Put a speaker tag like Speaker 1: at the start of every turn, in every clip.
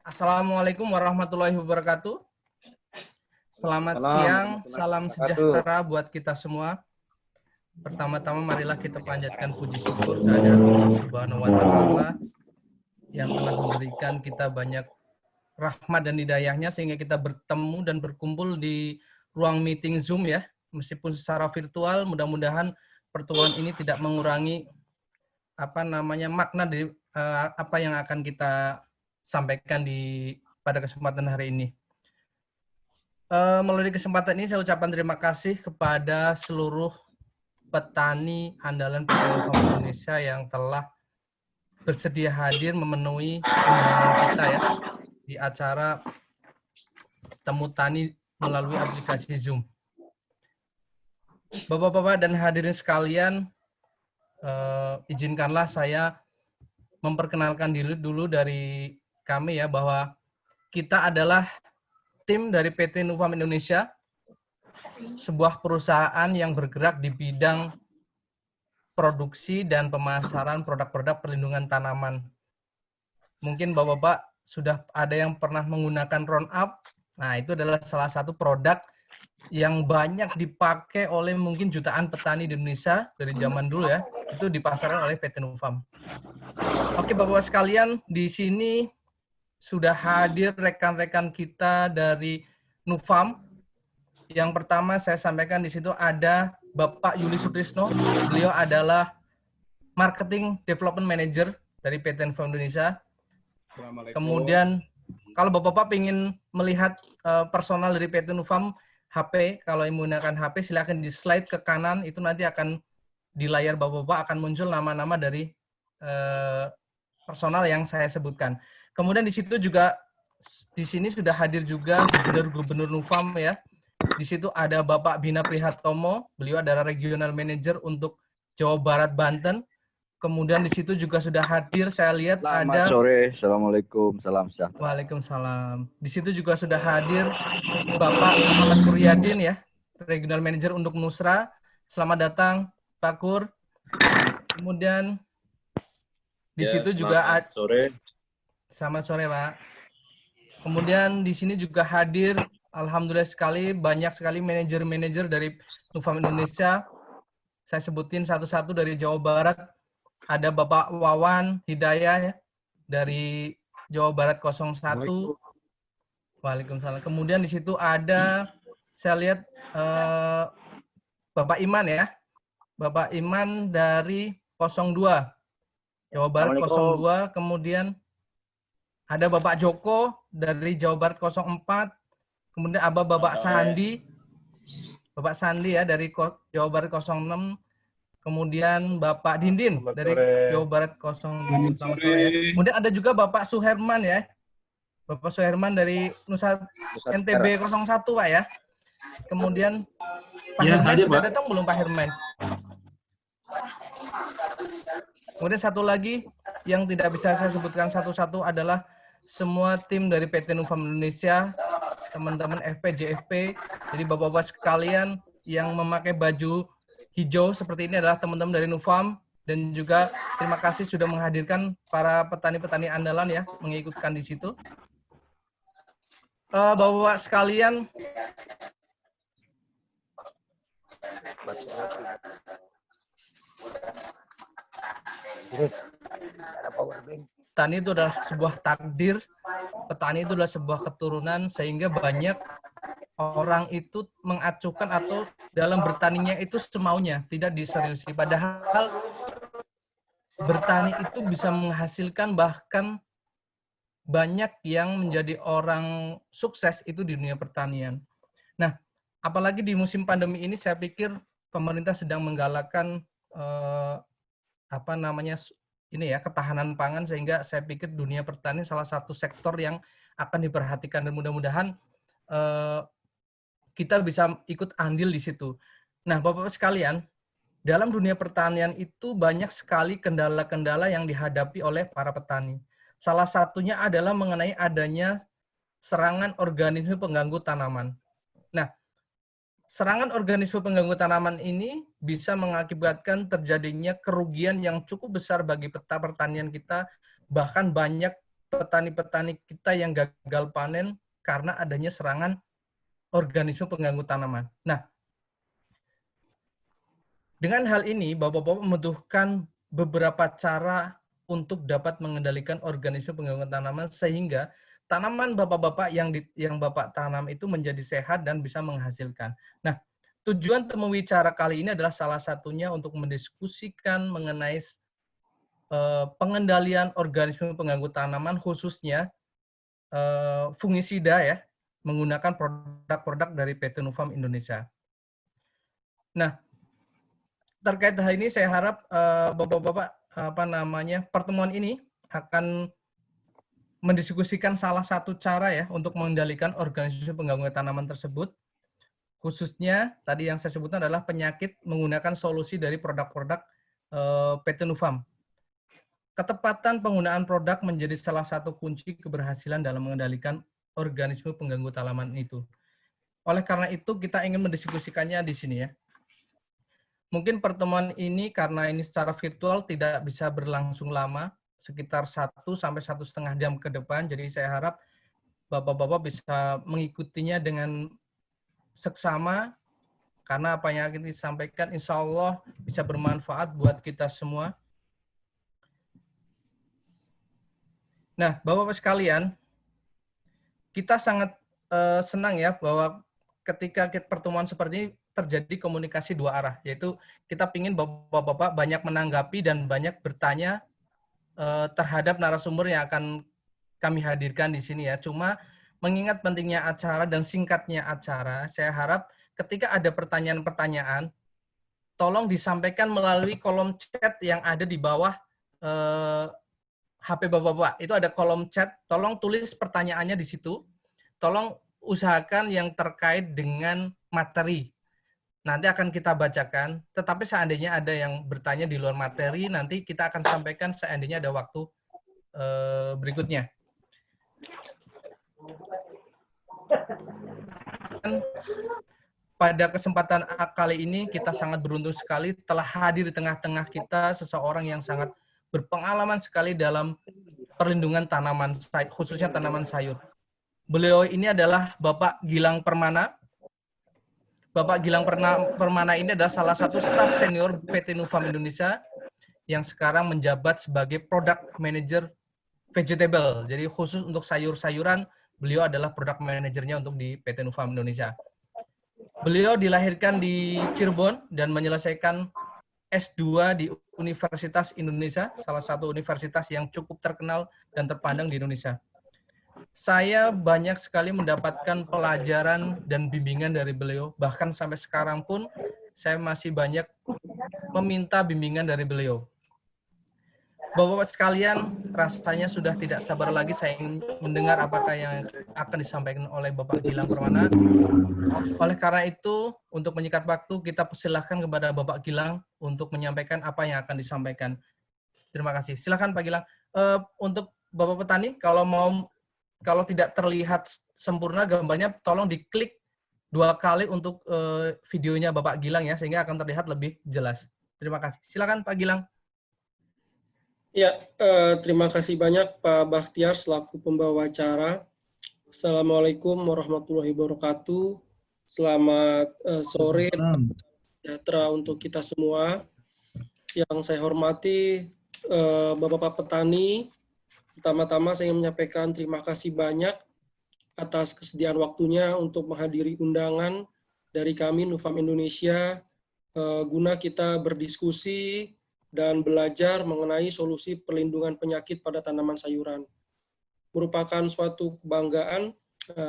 Speaker 1: Assalamualaikum warahmatullahi wabarakatuh. Selamat siang, salam sejahtera buat kita semua. Pertama-tama marilah kita panjatkan puji syukur kehadirat Allah Subhanahu wa taala yang telah memberikan kita banyak rahmat dan hidayahnya sehingga kita bertemu dan berkumpul di ruang meeting Zoom ya. Meskipun secara virtual, mudah-mudahan pertemuan ini tidak mengurangi makna dari apa yang akan kita sampaikan pada kesempatan hari ini. Melalui kesempatan ini saya ucapkan terima kasih kepada seluruh petani andalan PT Nufam Indonesia yang telah bersedia hadir memenuhi undangan kita ya di acara Temu Tani melalui aplikasi Zoom. Bapak-bapak dan hadirin sekalian, izinkanlah saya memperkenalkan diri dulu dari kami ya, bahwa kita adalah tim dari PT Nufam Indonesia, sebuah perusahaan yang bergerak di bidang produksi dan pemasaran produk-produk perlindungan tanaman. Mungkin Bapak-bapak sudah ada yang pernah menggunakan Roundup. Nah, itu adalah salah satu produk yang banyak dipakai oleh mungkin jutaan petani di Indonesia dari zaman dulu ya. Itu dipasarkan oleh PT Nufam. Oke, Bapak-bapak sekalian, di sini sudah hadir rekan-rekan kita dari Nufam. Yang pertama saya sampaikan di situ ada Bapak Yuli Sutrisno. Beliau adalah Marketing Development Manager dari PT Nufam Indonesia. Kemudian kalau Bapak-bapak ingin melihat personal dari PT Nufam HP, kalau menggunakan HP silakan di slide ke kanan, itu nanti akan di layar Bapak-bapak akan muncul nama-nama dari personal yang saya sebutkan. Kemudian di situ juga di sini sudah hadir juga Gubernur Nufam ya. Di situ ada Bapak Bina Prihatomo, beliau adalah Regional Manager untuk Jawa Barat Banten. Kemudian di situ juga sudah hadir, saya lihat ada.
Speaker 2: Selamat sore, Assalamualaikum, salam sejahtera.
Speaker 1: Waalaikumsalam. Di situ juga sudah hadir Bapak Muhammad Kuryadin ya, Regional Manager untuk Nusra. Selamat datang Pak Kur. Kemudian di situ juga ada. Selamat sore Pak. Kemudian di sini juga hadir, alhamdulillah sekali, banyak sekali manajer-manajer dari Nufam Indonesia. Saya sebutin satu-satu dari Jawa Barat. Ada Bapak Wawan Hidayah ya, dari Jawa Barat 01. Waalaikumsalam. Kemudian di situ ada, saya lihat Bapak Iman ya. Bapak Iman dari 02. Jawa Barat 02. Kemudian ada Bapak Joko dari Jawa Barat 04. Kemudian ada Bapak Sandi. Bapak Sandi ya dari Jawa Barat 06. Kemudian Bapak Dindin dari Jawa Barat 07. Selamat sore ya. Kemudian ada juga Bapak Suherman ya. Bapak Suherman dari Nusa NTB 01 Pak ya. Kemudian Pak Herman sudah datang belum Pak Herman? Kemudian satu lagi yang tidak bisa saya sebutkan satu-satu adalah semua tim dari PT Nufam Indonesia, teman-teman FP, JFP, jadi bapak-bapak sekalian yang memakai baju hijau seperti ini adalah teman-teman dari Nufam, dan juga terima kasih sudah menghadirkan para petani-petani andalan ya, mengikutkan di situ. Bapak-bapak sekalian, petani itu adalah sebuah takdir, petani itu adalah sebuah keturunan, sehingga banyak orang itu mengacuhkan atau dalam bertaninya itu semaunya, tidak diseriusi. Padahal bertani itu bisa menghasilkan, bahkan banyak yang menjadi orang sukses itu di dunia pertanian. Nah, apalagi di musim pandemi ini saya pikir pemerintah sedang menggalakkan ketahanan pangan, sehingga saya pikir dunia pertanian salah satu sektor yang akan diperhatikan, dan mudah-mudahan kita bisa ikut andil di situ. Nah, Bapak-bapak sekalian, dalam dunia pertanian itu banyak sekali kendala-kendala yang dihadapi oleh para petani. Salah satunya adalah mengenai adanya serangan organisme pengganggu tanaman. Nah, serangan organisme pengganggu tanaman ini bisa mengakibatkan terjadinya kerugian yang cukup besar bagi peta pertanian kita, Bahkan banyak petani-petani kita yang gagal panen karena adanya serangan organisme pengganggu tanaman. Nah, dengan hal ini, Bapak-Bapak membutuhkan beberapa cara untuk dapat mengendalikan organisme pengganggu tanaman sehingga tanaman Bapak-Bapak yang Bapak tanam itu menjadi sehat dan bisa menghasilkan. Nah, tujuan temui cara kali ini adalah salah satunya untuk mendiskusikan mengenai pengendalian organisme pengganggu tanaman khususnya fungisida ya, menggunakan produk-produk dari PT Nufarm Indonesia. Nah, terkait hal ini saya harap Bapak-bapak pertemuan ini akan mendiskusikan salah satu cara ya untuk mengendalikan organisme pengganggu tanaman tersebut, khususnya tadi yang saya sebutkan adalah penyakit menggunakan solusi dari produk-produk PT Nufarm. Ketepatan penggunaan produk menjadi salah satu kunci keberhasilan dalam mengendalikan organisme pengganggu tanaman itu. Oleh karena itu, kita ingin mendiskusikannya di sini ya. Mungkin pertemuan ini karena ini secara virtual tidak bisa berlangsung lama, sekitar 1 sampai 1,5 jam ke depan. Jadi saya harap Bapak-bapak bisa mengikutinya dengan seksama, karena apa yang kita sampaikan insya Allah bisa bermanfaat buat kita semua. Nah, Bapak-bapak sekalian, kita sangat senang ya bahwa ketika pertemuan seperti ini terjadi komunikasi dua arah, yaitu kita ingin Bapak-bapak banyak menanggapi dan banyak bertanya terhadap narasumber yang akan kami hadirkan di sini ya. Cuma mengingat pentingnya acara dan singkatnya acara, saya harap ketika ada pertanyaan-pertanyaan, tolong disampaikan melalui kolom chat yang ada di bawah HP Bapak-bapak. Itu ada kolom chat, tolong tulis pertanyaannya di situ. Tolong usahakan yang terkait dengan materi. Nanti akan kita bacakan, tetapi seandainya ada yang bertanya di luar materi, nanti kita akan sampaikan seandainya ada waktu berikutnya. Pada kesempatan kali ini, kita sangat beruntung sekali telah hadir di tengah-tengah kita seseorang yang sangat berpengalaman sekali dalam perlindungan tanaman, khususnya tanaman sayur. Beliau ini adalah Bapak Gilang Permana. Bapak Gilang Permana ini adalah salah satu staf senior PT Nufarm Indonesia yang sekarang menjabat sebagai Product Manager Vegetable. Jadi khusus untuk sayur-sayuran, beliau adalah Product Managernya untuk di PT Nufarm Indonesia. Beliau dilahirkan di Cirebon dan menyelesaikan S2 di Universitas Indonesia, salah satu universitas yang cukup terkenal dan terpandang di Indonesia. Saya banyak sekali mendapatkan pelajaran dan bimbingan dari beliau, bahkan sampai sekarang pun saya masih banyak meminta bimbingan dari beliau. Bapak-bapak sekalian, rasanya sudah tidak sabar lagi saya ingin mendengar apakah yang akan disampaikan oleh Bapak Gilang Permana. Oleh karena itu, untuk menyikat waktu, kita persilahkan kepada Bapak Gilang untuk menyampaikan apa yang akan disampaikan. Terima kasih. Silakan Pak Gilang. Untuk Bapak petani, kalau tidak terlihat sempurna gambarnya, tolong diklik 2 kali untuk videonya Bapak Gilang ya, sehingga akan terlihat lebih jelas. Terima kasih. Silakan Pak Gilang.
Speaker 3: Ya, terima kasih banyak Pak Bakhtiar selaku pembawa acara. Assalamualaikum warahmatullahi wabarakatuh. Selamat sore dan sejahtera untuk kita semua. Yang saya hormati Bapak-bapak petani, pertama-tama saya ingin menyampaikan terima kasih banyak atas kesediaan waktunya untuk menghadiri undangan dari kami Nufarm Indonesia guna kita berdiskusi dan belajar mengenai solusi perlindungan penyakit pada tanaman sayuran. Merupakan suatu kebanggaan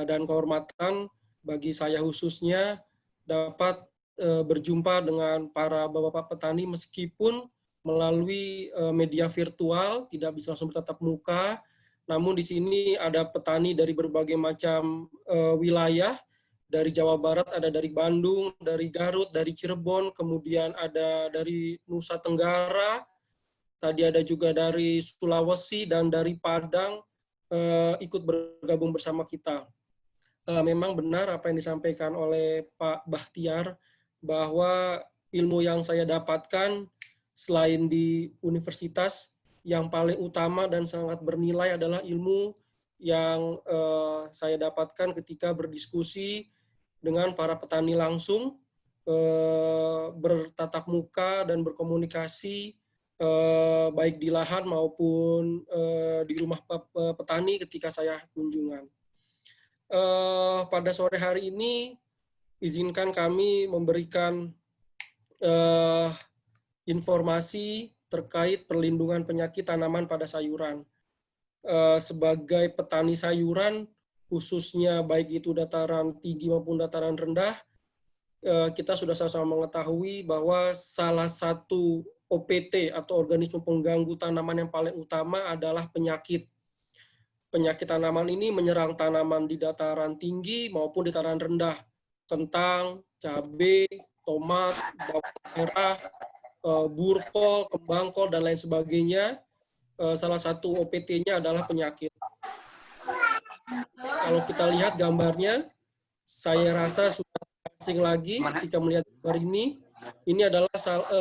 Speaker 3: dan kehormatan bagi saya khususnya dapat berjumpa dengan para bapak-bapak petani meskipun melalui media virtual, tidak bisa langsung bertatap muka, namun di sini ada petani dari berbagai macam wilayah. Dari Jawa Barat, ada dari Bandung, dari Garut, dari Cirebon, kemudian ada dari Nusa Tenggara, tadi ada juga dari Sulawesi dan dari Padang ikut bergabung bersama kita. Memang benar apa yang disampaikan oleh Pak Bakhtiar, bahwa ilmu yang saya dapatkan selain di universitas, yang paling utama dan sangat bernilai adalah ilmu yang saya dapatkan ketika berdiskusi dengan para petani langsung, bertatap muka dan berkomunikasi baik di lahan maupun di rumah petani ketika saya kunjungan. Pada sore hari ini, izinkan kami memberikan informasi terkait perlindungan penyakit tanaman pada sayuran. Sebagai petani sayuran, khususnya baik itu dataran tinggi maupun dataran rendah, kita sudah sama-sama mengetahui bahwa salah satu OPT atau organisme pengganggu tanaman yang paling utama adalah penyakit. Penyakit tanaman ini menyerang tanaman di dataran tinggi maupun di dataran rendah. Kentang, cabai, tomat, bawang merah, burkol, kembang kol, dan lain sebagainya. Salah satu OPT-nya adalah penyakit. Kalau kita lihat gambarnya, saya rasa sudah asing lagi ketika melihat gambar ini. Ini adalah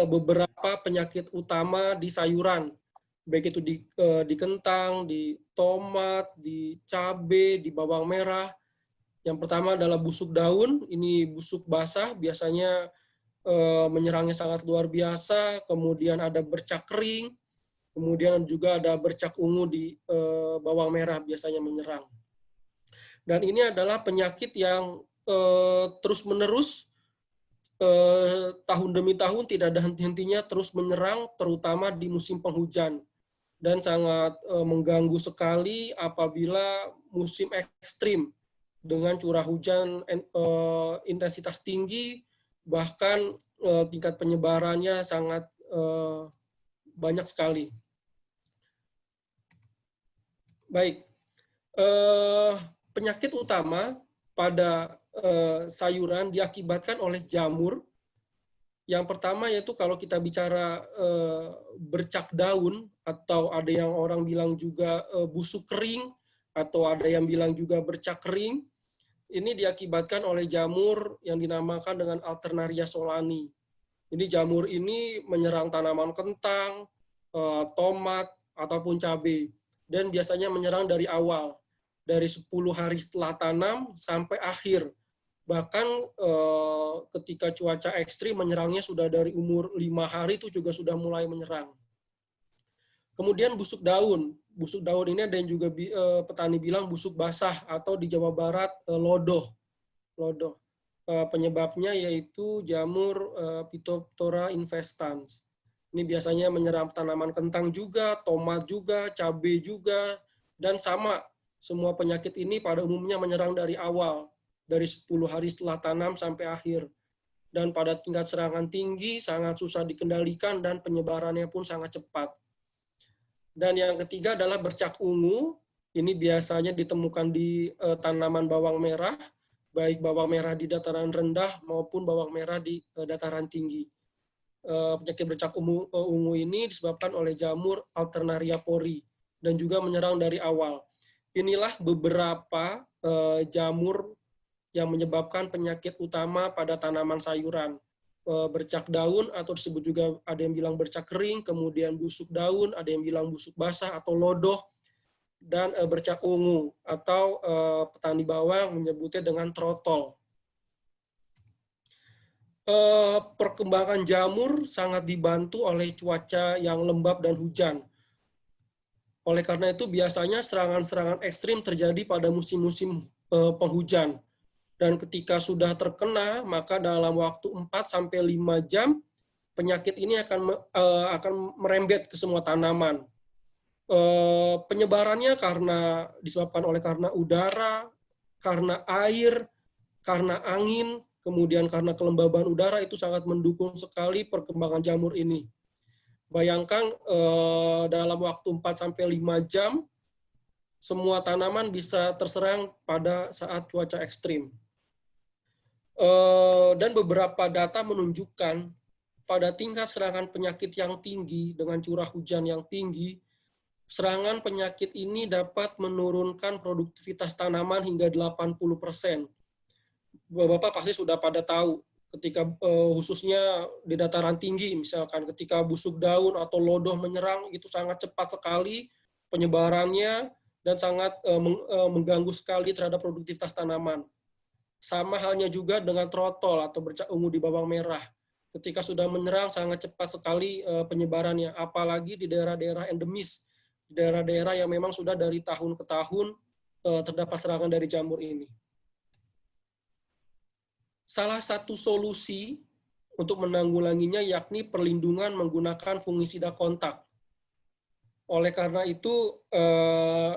Speaker 3: beberapa penyakit utama di sayuran, baik itu di kentang, di tomat, di cabai, di bawang merah. Yang pertama adalah busuk daun. Ini busuk basah, biasanya menyerangnya sangat luar biasa. Kemudian ada bercak kering, kemudian juga ada bercak ungu di bawang merah biasanya menyerang. Dan ini adalah penyakit yang terus-menerus tahun demi tahun tidak ada henti-hentinya terus menyerang, terutama di musim penghujan. Dan sangat mengganggu sekali apabila musim ekstrim dengan curah hujan intensitas tinggi, bahkan tingkat penyebarannya sangat banyak sekali. Baik, penyakit utama pada sayuran diakibatkan oleh jamur. Yang pertama yaitu kalau kita bicara bercak daun, atau ada yang orang bilang juga busuk kering, atau ada yang bilang juga bercak kering, ini diakibatkan oleh jamur yang dinamakan dengan Alternaria solani. Ini jamur ini menyerang tanaman kentang, tomat, ataupun cabai. Dan biasanya menyerang dari awal, dari 10 hari setelah tanam sampai akhir. Bahkan ketika cuaca ekstrim menyerangnya sudah dari umur 5 hari itu juga sudah mulai menyerang. Kemudian busuk daun. Busuk daun ini ada yang juga petani bilang busuk basah, atau di Jawa Barat lodoh. Penyebabnya yaitu jamur Phytophthora infestans. Ini biasanya menyerang tanaman kentang juga, tomat juga, cabai juga, dan sama. Semua penyakit ini pada umumnya menyerang dari awal, dari 10 hari setelah tanam sampai akhir. Dan pada tingkat serangan tinggi, sangat susah dikendalikan, dan penyebarannya pun sangat cepat. Dan yang ketiga adalah bercak ungu. Ini biasanya ditemukan di tanaman bawang merah, baik bawang merah di dataran rendah maupun bawang merah di dataran tinggi. Penyakit bercak ungu ini disebabkan oleh jamur Alternaria pori dan juga menyerang dari awal. Inilah beberapa jamur yang menyebabkan penyakit utama pada tanaman sayuran. Bercak daun, atau disebut juga ada yang bilang bercak kering, kemudian busuk daun, ada yang bilang busuk basah atau lodoh, dan bercak ungu, atau petani bawang menyebutnya dengan trotol. Perkembangan jamur sangat dibantu oleh cuaca yang lembab dan hujan. Oleh karena itu biasanya serangan-serangan ekstrim terjadi pada musim-musim penghujan. Dan ketika sudah terkena, maka dalam waktu 4-5 jam, penyakit ini akan merembet ke semua tanaman. Penyebarannya disebabkan karena udara, karena air, karena angin, kemudian karena kelembaban udara, itu sangat mendukung sekali perkembangan jamur ini. Bayangkan dalam waktu 4-5 jam, semua tanaman bisa terserang pada saat cuaca ekstrim. Dan beberapa data menunjukkan pada tingkat serangan penyakit yang tinggi dengan curah hujan yang tinggi, serangan penyakit ini dapat menurunkan produktivitas tanaman hingga 80%. Bapak pasti sudah pada tahu ketika khususnya di dataran tinggi, misalkan ketika busuk daun atau lodoh menyerang, itu sangat cepat sekali penyebarannya dan sangat mengganggu sekali terhadap produktivitas tanaman. Sama halnya juga dengan trotol atau bercak ungu di bawang merah. Ketika sudah menyerang, sangat cepat sekali penyebarannya, apalagi di daerah-daerah endemis, di daerah-daerah yang memang sudah dari tahun ke tahun terdapat serangan dari jamur ini. Salah satu solusi untuk menanggulanginya yakni perlindungan menggunakan fungisida kontak. Oleh karena itu,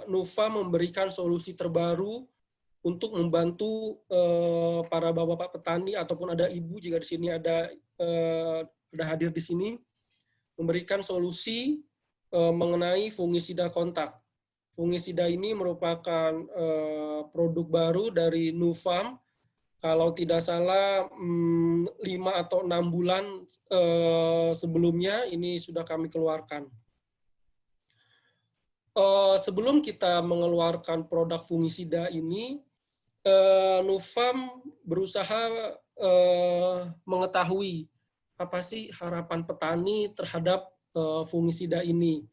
Speaker 3: NUFA memberikan solusi terbaru untuk membantu para bapak-bapak petani ataupun ada ibu jika di sini ada hadir di sini, memberikan solusi mengenai fungisida kontak. Fungisida ini merupakan produk baru dari NUFAM. Kalau tidak salah 5 atau 6 bulan sebelumnya ini sudah kami keluarkan. Sebelum kita mengeluarkan produk fungisida ini, NUFAM berusaha mengetahui apa sih harapan petani terhadap fungisida ini,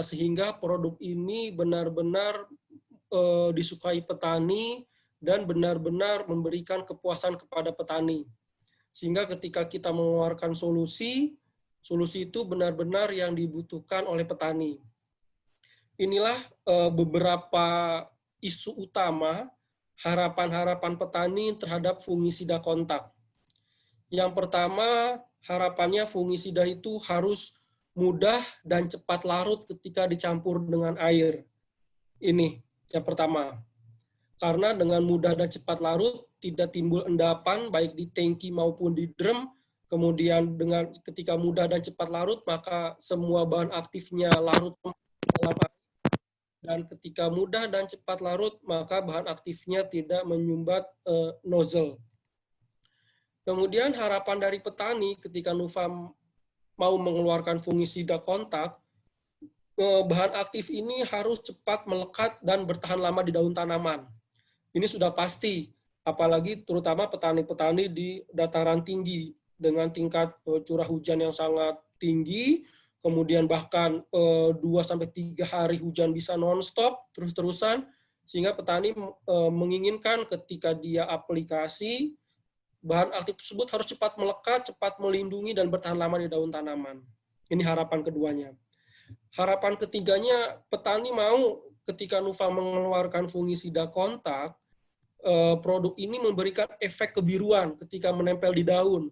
Speaker 3: sehingga produk ini benar-benar disukai petani dan benar-benar memberikan kepuasan kepada petani. Sehingga ketika kita mengeluarkan solusi itu benar-benar yang dibutuhkan oleh petani. Inilah beberapa isu utama harapan-harapan petani terhadap fungisida kontak. Yang pertama, harapannya fungisida itu harus mudah dan cepat larut ketika dicampur dengan air. Ini yang pertama. Karena dengan mudah dan cepat larut, tidak timbul endapan baik di tangki maupun di drum. Kemudian dengan ketika mudah dan cepat larut, maka semua bahan aktifnya larut dalam air. Dan ketika mudah dan cepat larut, maka bahan aktifnya tidak menyumbat nozzle. Kemudian harapan dari petani ketika NUFAM mau mengeluarkan fungisida kontak, bahan aktif ini harus cepat melekat dan bertahan lama di daun tanaman. Ini sudah pasti, apalagi terutama petani-petani di dataran tinggi dengan tingkat curah hujan yang sangat tinggi, kemudian bahkan 2-3 hari hujan bisa non-stop, terus-terusan, sehingga petani menginginkan ketika dia aplikasi, bahan aktif tersebut harus cepat melekat, cepat melindungi, dan bertahan lama di daun tanaman. Ini harapan keduanya. Harapan ketiganya, petani mau ketika NUFA mengeluarkan fungisida kontak, produk ini memberikan efek kebiruan ketika menempel di daun,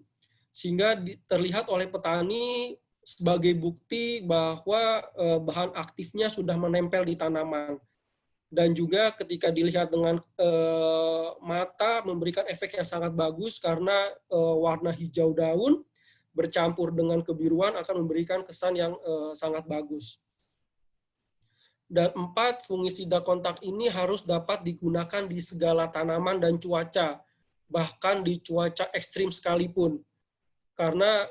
Speaker 3: sehingga terlihat oleh petani sebagai bukti bahwa bahan aktifnya sudah menempel di tanaman. Dan juga ketika dilihat dengan mata memberikan efek yang sangat bagus karena warna hijau daun bercampur dengan kebiruan akan memberikan kesan yang sangat bagus. Dan 4, fungisida kontak ini harus dapat digunakan di segala tanaman dan cuaca, bahkan di cuaca ekstrim sekalipun. Karena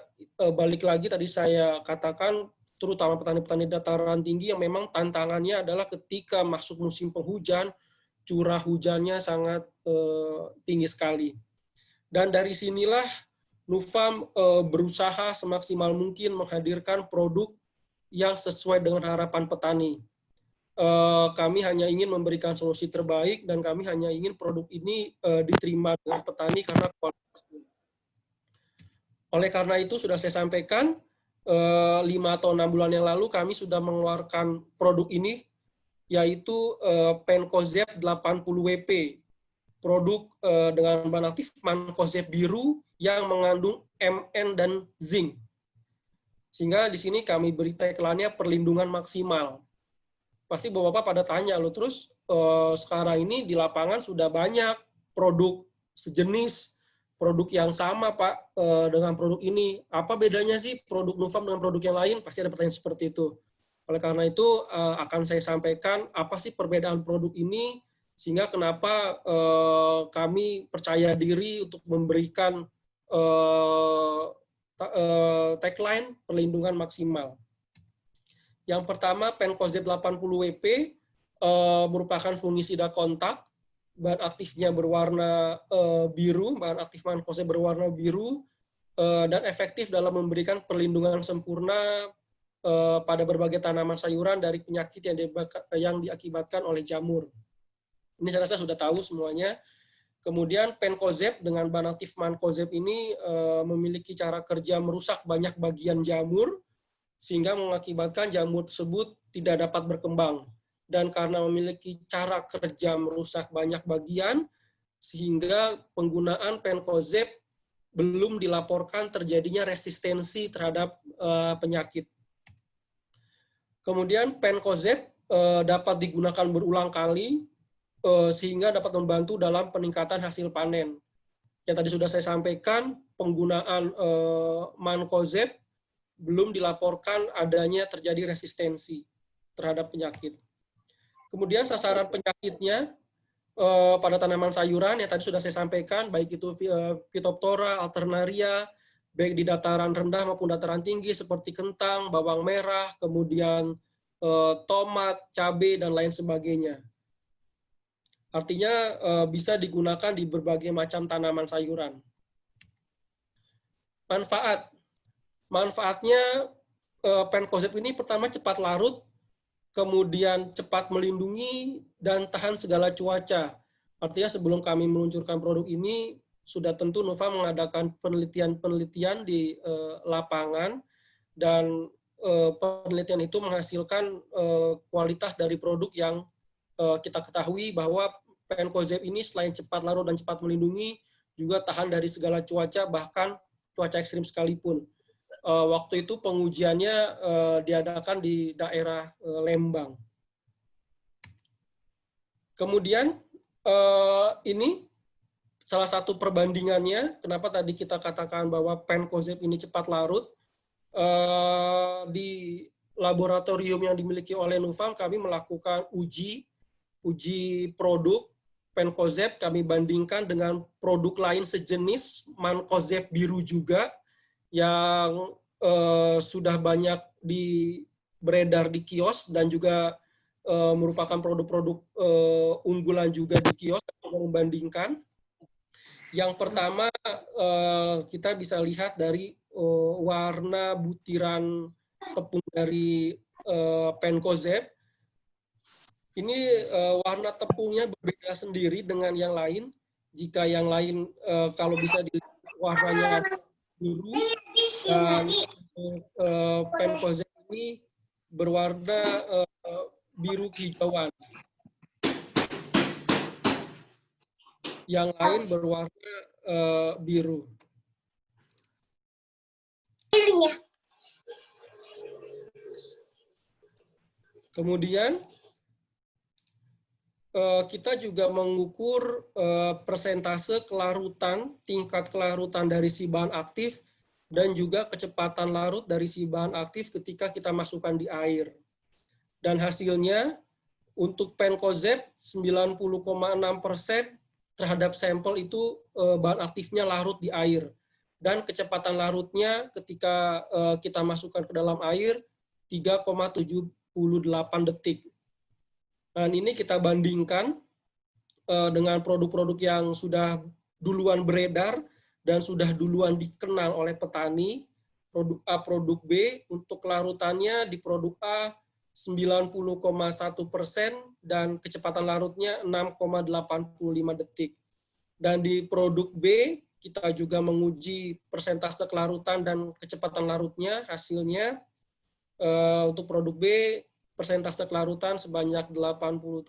Speaker 3: balik lagi tadi saya katakan, terutama petani-petani dataran tinggi yang memang tantangannya adalah ketika masuk musim penghujan, curah hujannya sangat tinggi sekali. Dan dari sinilah NUFAM berusaha semaksimal mungkin menghadirkan produk yang sesuai dengan harapan petani. Kami hanya ingin memberikan solusi terbaik dan kami hanya ingin produk ini diterima dengan petani karena kualitasnya. Oleh karena itu sudah saya sampaikan 5 atau 6 bulan yang lalu kami sudah mengeluarkan produk ini, yaitu Mancozeb 80WP, produk dengan bahan aktif Mancozeb biru yang mengandung Mn dan zinc. Sehingga di sini kami beri tagline-nya perlindungan maksimal. Pasti bapak-bapak pada tanya, loh terus sekarang ini di lapangan sudah banyak produk sejenis, produk yang sama Pak dengan produk ini. Apa bedanya sih produk NUFAM dengan produk yang lain? Pasti ada pertanyaan seperti itu. Oleh karena itu akan saya sampaikan apa sih perbedaan produk ini, sehingga kenapa kami percaya diri untuk memberikan tagline perlindungan maksimal. Yang pertama, Mancozeb 80WP merupakan fungisida kontak bahan aktifnya berwarna biru, bahan aktif mancozeb berwarna biru, dan efektif dalam memberikan perlindungan sempurna pada berbagai tanaman sayuran dari penyakit yang diakibatkan oleh jamur. Ini saya rasa sudah tahu semuanya. Kemudian pencozeb dengan bahan aktif mancozeb ini memiliki cara kerja merusak banyak bagian jamur, sehingga mengakibatkan jamur tersebut tidak dapat berkembang. Dan karena memiliki cara kerja merusak banyak bagian, sehingga penggunaan pencozeb belum dilaporkan terjadinya resistensi terhadap penyakit. Kemudian pencozeb dapat digunakan berulang kali, sehingga dapat membantu dalam peningkatan hasil panen. Yang tadi sudah saya sampaikan, penggunaan mancozeb belum dilaporkan adanya terjadi resistensi terhadap penyakit. Kemudian sasaran penyakitnya pada tanaman sayuran yang tadi sudah saya sampaikan, baik itu Phytophthora, Alternaria, baik di dataran rendah maupun dataran tinggi seperti kentang, bawang merah, kemudian tomat, cabai, dan lain sebagainya. Artinya bisa digunakan di berbagai macam tanaman sayuran. Manfaatnya pencozeb ini pertama cepat larut, kemudian cepat melindungi dan tahan segala cuaca. Artinya sebelum kami meluncurkan produk ini, sudah tentu Nova mengadakan penelitian-penelitian di lapangan, dan penelitian itu menghasilkan kualitas dari produk yang kita ketahui bahwa pencozeb ini selain cepat larut dan cepat melindungi, juga tahan dari segala cuaca, bahkan cuaca ekstrim sekalipun. Waktu itu pengujiannya diadakan di daerah Lembang. Kemudian ini salah satu perbandingannya, kenapa tadi kita katakan bahwa pencozeb ini cepat larut. Di laboratorium yang dimiliki oleh Nufarm, kami melakukan uji produk pencozeb, kami bandingkan dengan produk lain sejenis mancozeb biru juga yang sudah banyak beredar di kios dan juga merupakan produk-produk unggulan juga di kios. Membandingkan, yang pertama kita bisa lihat dari warna butiran tepung dari pencozeb. Ini warna tepungnya berbeda sendiri dengan yang lain. Jika yang lain kalau bisa dilihat warnanya biru, dan pencozeb ini berwarna biru kehijauan. Yang lain berwarna biru. Kemudian kita juga mengukur persentase kelarutan, tingkat kelarutan dari si bahan aktif, dan juga kecepatan larut dari si bahan aktif ketika kita masukkan di air. Dan hasilnya, untuk pencozeb 90,6% terhadap sampel itu bahan aktifnya larut di air. Dan kecepatan larutnya ketika kita masukkan ke dalam air 3,78 detik. Dan ini kita bandingkan dengan produk-produk yang sudah duluan beredar dan sudah duluan dikenal oleh petani. Produk A, produk B, untuk kelarutannya di produk A 90,1% dan kecepatan larutnya 6,85 detik. Dan di produk B, kita juga menguji persentase kelarutan dan kecepatan larutnya. Hasilnya untuk produk B, persentase kelarutan sebanyak 87,8%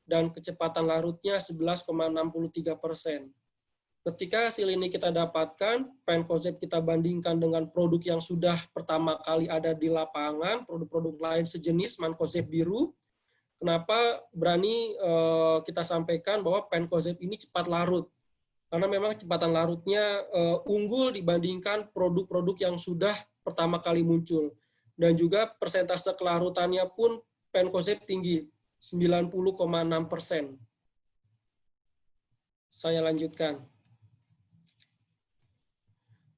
Speaker 3: dan kecepatan larutnya 11,63%. Ketika hasil ini kita dapatkan, pencozeb kita bandingkan dengan produk yang sudah pertama kali ada di lapangan, produk-produk lain sejenis mancozeb biru. Kenapa berani kita sampaikan bahwa pencozeb ini cepat larut? Karena memang kecepatan larutnya unggul dibandingkan produk-produk yang sudah pertama kali muncul. Dan juga persentase kelarutannya pun pencozeb tinggi, 90,6%. Saya lanjutkan.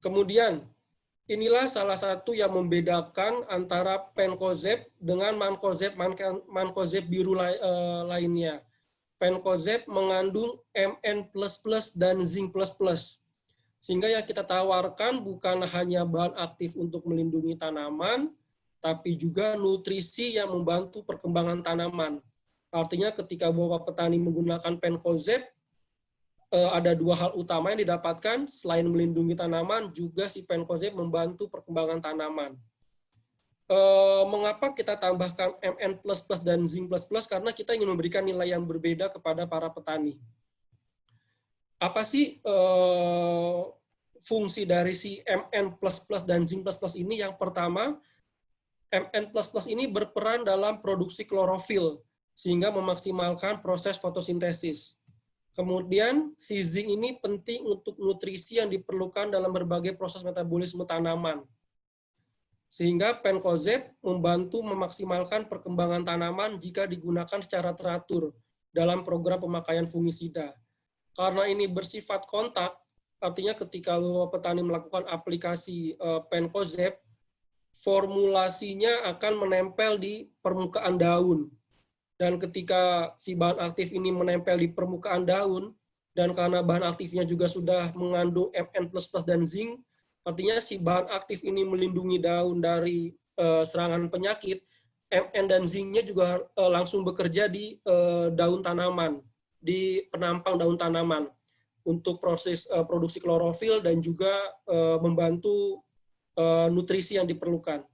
Speaker 3: Kemudian, inilah salah satu yang membedakan antara pencozeb dengan mancozeb biru lainnya. Pencozeb mengandung Mn++ dan zinc++. Sehingga yang kita tawarkan bukan hanya bahan aktif untuk melindungi tanaman, tapi juga nutrisi yang membantu perkembangan tanaman. Artinya ketika Bapak petani menggunakan Pencozeb, ada dua hal utama yang didapatkan. Selain melindungi tanaman, juga si Pencozeb membantu perkembangan tanaman. Mengapa kita tambahkan Mn++ dan zinc++? Karena kita ingin memberikan nilai yang berbeda kepada para petani. Apa sih fungsi dari si Mn++ dan zinc++ ini? Yang pertama, Mn++ ini berperan dalam produksi klorofil, sehingga memaksimalkan proses fotosintesis. Kemudian, si zinc ini penting untuk nutrisi yang diperlukan dalam berbagai proses metabolisme tanaman. Sehingga Pencozeb membantu memaksimalkan perkembangan tanaman jika digunakan secara teratur dalam program pemakaian fungisida. Karena ini bersifat kontak, artinya ketika petani melakukan aplikasi Pencozeb, formulasinya akan menempel di permukaan daun. Dan ketika si bahan aktif ini menempel di permukaan daun, dan karena bahan aktifnya juga sudah mengandung Mn++ dan zinc, artinya si bahan aktif ini melindungi daun dari serangan penyakit, Mn dan zinc-nya juga langsung bekerja di daun tanaman, di penampang daun tanaman, untuk proses produksi klorofil dan juga membantu nutrisi yang diperlukan.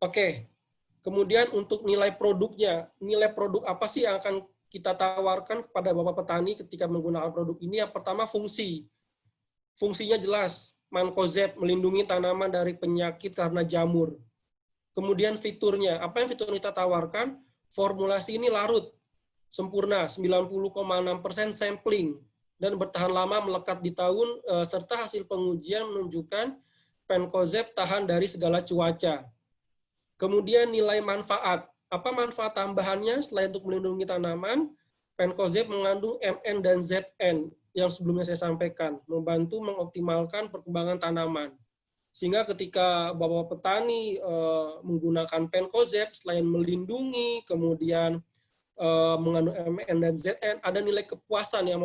Speaker 3: Oke. Kemudian untuk nilai produknya, nilai produk apa sih yang akan kita tawarkan kepada Bapak petani ketika menggunakan produk ini? Yang pertama fungsi. Fungsinya jelas, Mancozeb melindungi tanaman dari penyakit karena jamur. Kemudian fiturnya, apa yang fitur kita tawarkan? Formulasi ini larut, sempurna, 90,6% sampling, dan bertahan lama melekat di tahun, serta hasil pengujian menunjukkan Pencozeb tahan dari segala cuaca. Kemudian nilai manfaat. Apa manfaat tambahannya selain untuk melindungi tanaman? Pencozeb mengandung Mn dan Zn yang sebelumnya saya sampaikan, membantu mengoptimalkan perkembangan tanaman. Sehingga ketika Bapak petani menggunakan Pencozeb, selain melindungi, kemudian mengandung Mn dan Zn, ada nilai kepuasan yang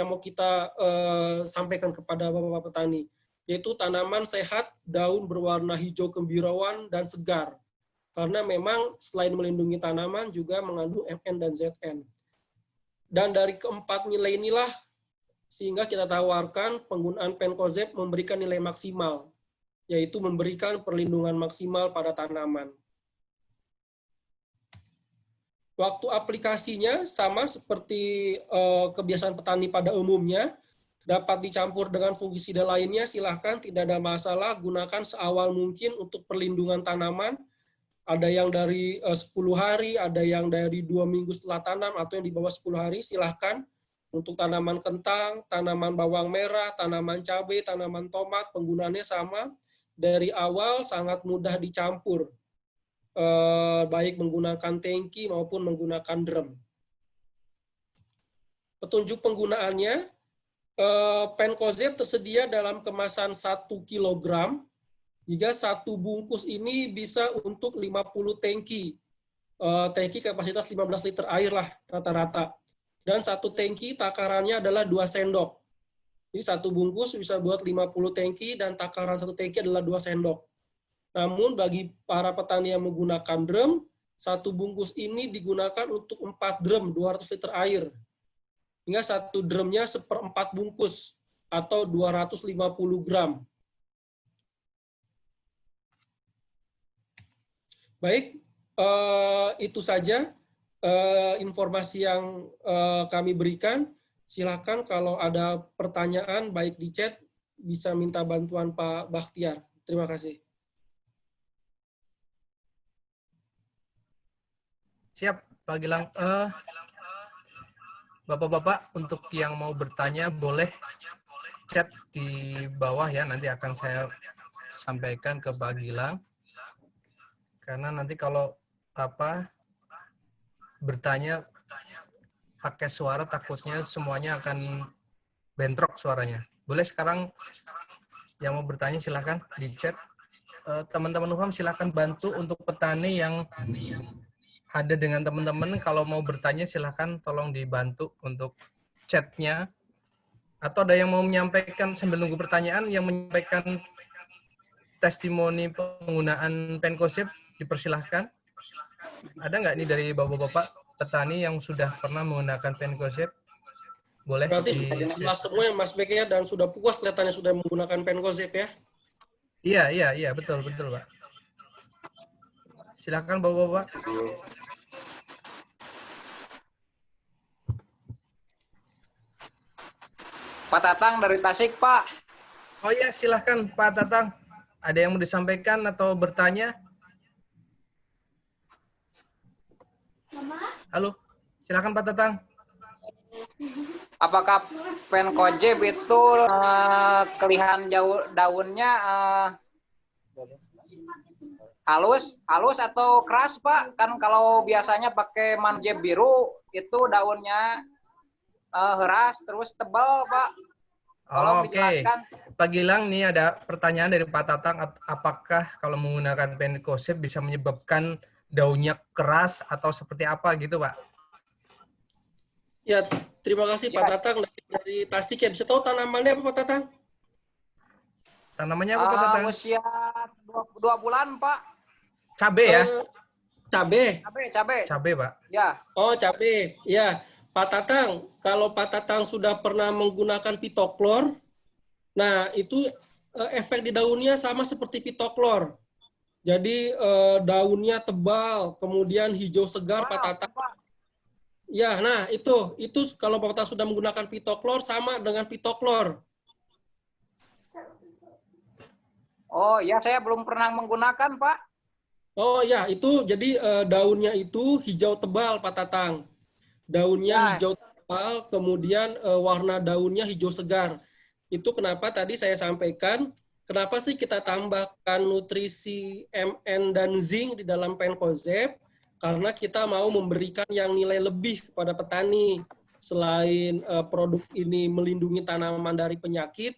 Speaker 3: mau kita sampaikan kepada Bapak petani, yaitu tanaman sehat, daun berwarna hijau kebirauan dan segar. Karena memang selain melindungi tanaman juga mengandung Mn dan Zn. Dan dari keempat nilai inilah sehingga kita tawarkan penggunaan Pencozeb memberikan nilai maksimal, yaitu memberikan perlindungan maksimal pada tanaman. Waktu aplikasinya sama seperti kebiasaan petani pada umumnya, dapat dicampur dengan fungisida lainnya, silahkan, tidak ada masalah, gunakan seawal mungkin untuk perlindungan tanaman. Ada yang dari 10 hari, ada yang dari 2 minggu setelah tanam, atau yang di bawah 10 hari, silahkan. Untuk tanaman kentang, tanaman bawang merah, tanaman cabai, tanaman tomat, penggunaannya sama. Dari awal sangat mudah dicampur, baik menggunakan tangki maupun menggunakan drum. Petunjuk penggunaannya, Pencozeb tersedia dalam kemasan 1 kg, jika satu bungkus ini bisa untuk 50 tangki. Tangki kapasitas 15 liter air lah rata-rata. Dan satu tangki takarannya adalah 2 sendok. Jadi satu bungkus bisa buat 50 tangki dan takaran satu tangki adalah 2 sendok. Namun bagi para petani yang menggunakan drum, satu bungkus ini digunakan untuk 4 drum 200 liter air. Hingga satu drumnya 1/4 bungkus atau 250 gram. Baik, itu saja informasi yang kami berikan. Silakan kalau ada pertanyaan baik di chat bisa minta bantuan Pak Bakhtiar. Terima kasih.
Speaker 1: Siap, Pak Gilang. Bapak-bapak, untuk yang mau bertanya boleh chat di bawah ya, nanti akan saya sampaikan ke Pak Gilang. Karena nanti kalau bertanya pakai suara takutnya semuanya akan bentrok suaranya. Boleh sekarang yang mau bertanya silahkan di chat. Teman-teman UFAM silahkan bantu untuk petani yang ada dengan teman-teman. Kalau mau bertanya silahkan tolong dibantu untuk chatnya. Atau ada yang mau menyampaikan sambil nunggu pertanyaan, yang menyampaikan testimoni penggunaan Penkosip, dipersilahkan. Ada nggak nih dari bapak-bapak petani yang sudah pernah menggunakan Penkosip? Boleh
Speaker 3: Berarti
Speaker 1: di
Speaker 3: sudah jelas semua ya Mas Bek ya, dan sudah puas kelihatannya sudah menggunakan Penkosip ya.
Speaker 1: Iya, betul, Pak. Silakan bapak-bapak.
Speaker 4: Pak Tatang dari Tasik, Pak.
Speaker 1: Oh iya, silahkan Pak Tatang. Ada yang mau disampaikan atau bertanya? Halo, silahkan Pak Tatang.
Speaker 4: Apakah Penkojeb itu kelihatan jauh daunnya halus atau keras, Pak? Kan kalau biasanya pakai manjeb biru itu daunnya keras terus tebal, Pak. Tolong dijelaskan.
Speaker 1: Pak Gilang, nih ada pertanyaan dari Pak Tatang. Apakah kalau menggunakan Penkosip bisa menyebabkan daunnya keras atau seperti apa gitu, Pak?
Speaker 3: Ya, terima kasih Pak Tatang dari Tasik ya. Bisa tahu tanamannya apa Pak Tatang?
Speaker 1: Tanamannya apa Pak Tatang?
Speaker 4: Usia 2 bulan, Pak.
Speaker 1: Cabe ya?
Speaker 3: Cabe,
Speaker 1: Pak.
Speaker 4: Ya.
Speaker 3: Oh, cabe. Ya, Pak Tatang, kalau Pak Tatang sudah pernah menggunakan pitoklor, nah itu efek di daunnya sama seperti pitoklor. Jadi daunnya tebal, kemudian hijau segar, Pak Tatang. Ya, nah itu kalau Pak Tatang sudah menggunakan pitoklor sama dengan pitoklor.
Speaker 4: Oh, ya saya belum pernah menggunakan, Pak.
Speaker 3: Oh ya, itu jadi daunnya itu hijau tebal, Pak Tatang. Daunnya hijau tebal, kemudian warna daunnya hijau segar. Itu kenapa tadi saya sampaikan, kenapa sih kita tambahkan nutrisi Mn dan zinc di dalam Penkosip? Karena kita mau memberikan yang nilai lebih kepada petani. Selain produk ini melindungi tanaman dari penyakit,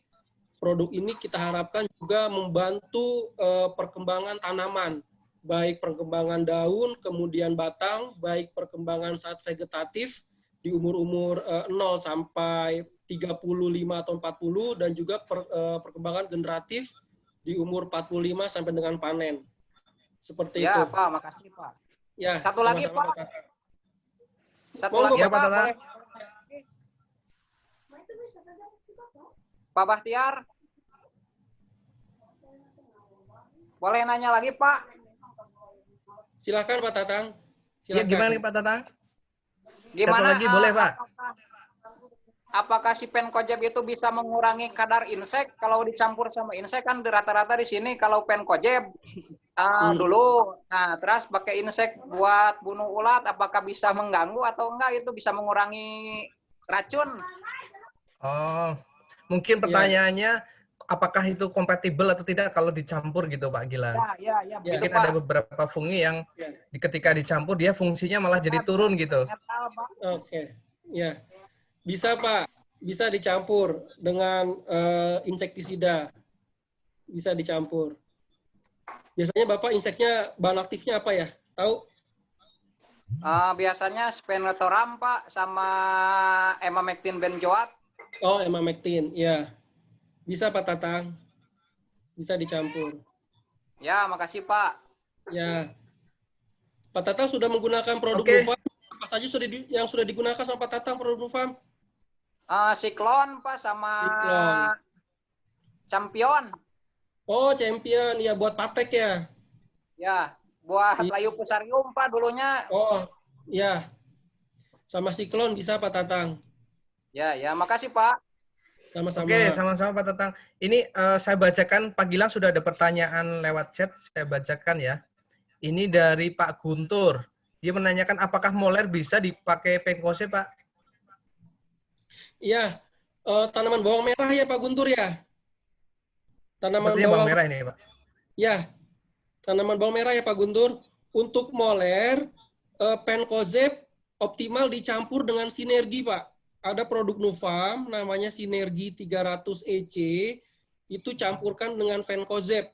Speaker 3: produk ini kita harapkan juga membantu perkembangan tanaman, baik perkembangan daun, kemudian batang, baik perkembangan saat vegetatif di umur-umur 0 sampai 35 atau 40, dan juga perkembangan generatif di umur 45 sampai dengan panen. Seperti itu.
Speaker 4: Ya, Pak, makasih, Pak.
Speaker 3: Ya,
Speaker 4: satu lagi, Pak. Satu lagi,
Speaker 1: ya,
Speaker 4: Pak. Boleh. Pak Bahtiar. Boleh nanya lagi, Pak?
Speaker 3: Silakan Pak Tatang.
Speaker 1: Ya, gimana nih Pak Tatang?
Speaker 4: Gimana?
Speaker 1: Satu lagi boleh, Pak.
Speaker 4: Apakah si Penkojeb itu bisa mengurangi kadar insek? Kalau dicampur sama insek kan rata-rata di sini kalau Penkojeb dulu, nah terus pakai insek buat bunuh ulat, apakah bisa mengganggu atau enggak? Itu bisa mengurangi racun?
Speaker 1: Oh, mungkin pertanyaannya apakah itu kompatibel atau tidak kalau dicampur gitu Pak Gilang?
Speaker 4: Ya,
Speaker 1: mungkin ada beberapa fungi yang ketika dicampur dia fungsinya malah jadi turun gitu.
Speaker 3: Oke, ya. Bisa Pak, bisa dicampur dengan insektisida. Bisa dicampur. Biasanya Bapak inseknya bahan aktifnya apa ya? Tahu?
Speaker 4: Biasanya spinosaurum Pak, sama emamectin benzoat.
Speaker 3: Oh, emamectin, ya. Bisa Pak Tatang. Bisa dicampur.
Speaker 4: Ya, makasih Pak.
Speaker 3: Ya. Pak Tatang sudah menggunakan produk Nufam. Apa saja yang sudah digunakan sama Pak Tatang produk Nufam?
Speaker 4: Siklon Pak, sama Champion.
Speaker 3: Oh, Champion. Ya, buat patek ya?
Speaker 4: Ya, buat layu pusarium Pak dulunya.
Speaker 3: Oh, ya. Sama Siklon bisa Pak Tatang.
Speaker 4: Ya, makasih Pak.
Speaker 3: Sama-sama.
Speaker 1: Oke, sama-sama Pak Tatang. Ini saya bacakan, Pak Gilang sudah ada pertanyaan lewat chat, saya bacakan ya. Ini dari Pak Guntur. Dia menanyakan apakah moler bisa dipakai Penkosip, Pak?
Speaker 3: Iya, tanaman bawang merah ya Pak Guntur ya? Tanaman
Speaker 1: bawang merah ini Pak?
Speaker 3: Ya, tanaman bawang merah ya Pak Guntur. Untuk moler, Penkosip optimal dicampur dengan sinergi Pak. Ada produk Nufam namanya Sinergi 300 EC, itu campurkan dengan Penkosip.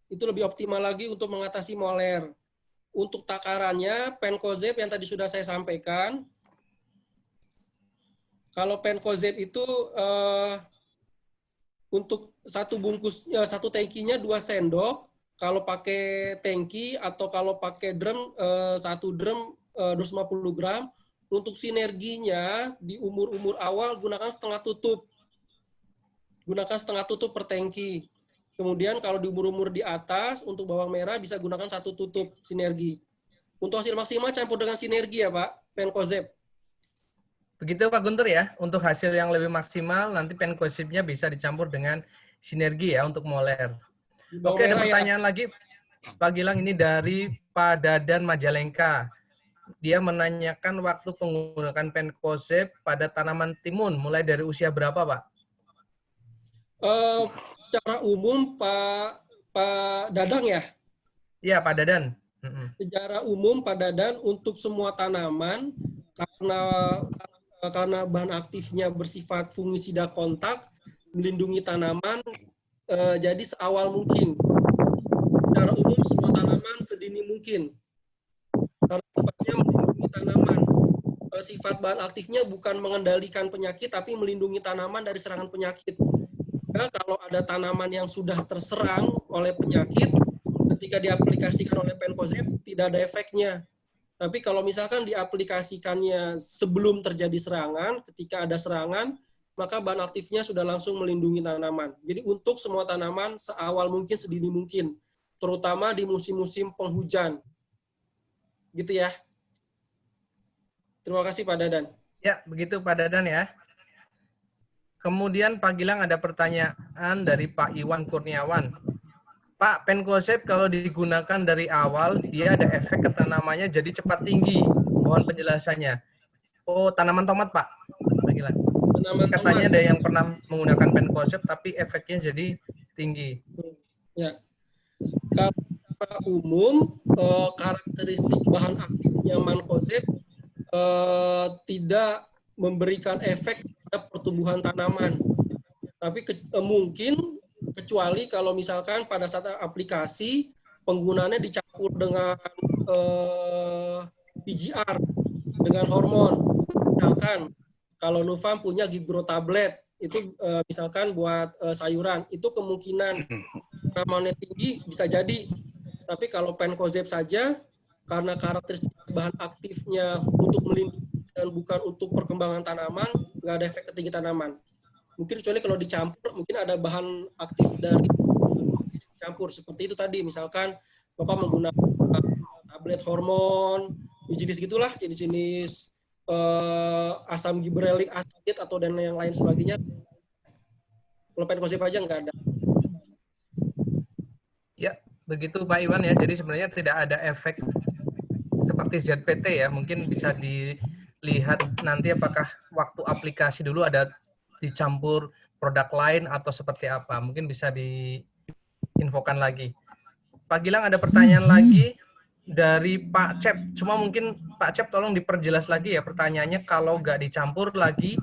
Speaker 3: Itu lebih optimal lagi untuk mengatasi moler. untuk takarannya, Pencozeb yang tadi sudah saya sampaikan. Kalau Pencozeb itu untuk satu bungkus, satu tangkinya 2 sendok. Kalau pakai tangki atau kalau pakai drum, satu drum 250 gram. Untuk sinerginya di umur-umur awal gunakan setengah tutup. Gunakan setengah tutup per tangki. Kemudian kalau di umur-umur di atas, untuk bawang merah bisa gunakan 1 tutup sinergi. Untuk hasil maksimal campur dengan sinergi ya Pak, Pencozeb.
Speaker 1: Begitu Pak Guntur ya, untuk hasil yang lebih maksimal nanti Pencozebnya bisa dicampur dengan sinergi ya untuk moler. Oke, ada pertanyaan lagi Pak Gilang, ini dari Pak Dadan Majalengka. Dia menanyakan waktu penggunaan Pencozeb pada tanaman timun mulai dari usia berapa Pak?
Speaker 3: Secara umum Pak Dadang ya?
Speaker 1: Iya Pak Dadan.
Speaker 3: Secara umum Pak Dadan untuk semua tanaman karena bahan aktifnya bersifat fungisida kontak, melindungi tanaman, jadi seawal mungkin. Secara umum semua tanaman sedini mungkin. Karena sifatnya melindungi tanaman. Sifat bahan aktifnya bukan mengendalikan penyakit, tapi melindungi tanaman dari serangan penyakit. Nah, kalau ada tanaman yang sudah terserang oleh penyakit, ketika diaplikasikan oleh Pencozeb tidak ada efeknya. Tapi kalau misalkan diaplikasikannya sebelum terjadi serangan, ketika ada serangan, maka bahan aktifnya sudah langsung melindungi tanaman. Jadi untuk semua tanaman seawal mungkin, sedini mungkin, terutama di musim-musim penghujan. Gitu ya. Terima kasih Pak Dadan.
Speaker 1: Ya, begitu Pak Dadan ya. Kemudian Pak Gilang ada pertanyaan dari Pak Iwan Kurniawan. Pak, Pencozeb kalau digunakan dari awal, dia ada efek ke tanamannya jadi cepat tinggi. Mohon penjelasannya. Oh, tanaman tomat, Pak. Pak Gilang. Katanya ada yang pernah menggunakan Pencozeb, tapi efeknya jadi tinggi.
Speaker 3: Ya. Kalau secara umum, karakteristik bahan aktifnya Pencozeb tidak memberikan efek pada pertumbuhan tanaman. Tapi mungkin kecuali kalau misalkan pada saat aplikasi penggunaannya dicampur dengan PGR, dengan hormon. Misalkan kalau Nufarm punya Gibro tablet, itu misalkan buat sayuran, itu kemungkinan tanamannya tinggi bisa jadi. Tapi kalau Pencozeb saja, karena karakteristik bahan aktifnya untuk melindungi dan bukan untuk perkembangan tanaman, nggak ada efek ke tinggi tanaman. Mungkin kecuali kalau dicampur, mungkin ada bahan aktif dari campur seperti itu tadi. Misalkan Bapak menggunakan tablet hormon, jenis gitulah, jenis asam gibberellic acid atau dan yang lain sebagainya. Kalau Pencozeb aja nggak ada.
Speaker 1: Ya, begitu Pak Iwan ya. Jadi sebenarnya tidak ada efek seperti ZPT ya. Mungkin bisa dilihat nanti apakah waktu aplikasi dulu ada dicampur produk lain atau seperti apa. Mungkin bisa diinfokan lagi. Pak Gilang ada pertanyaan lagi dari Pak Cep. Cuma mungkin Pak Cep tolong diperjelas lagi ya pertanyaannya, kalau nggak dicampur lagi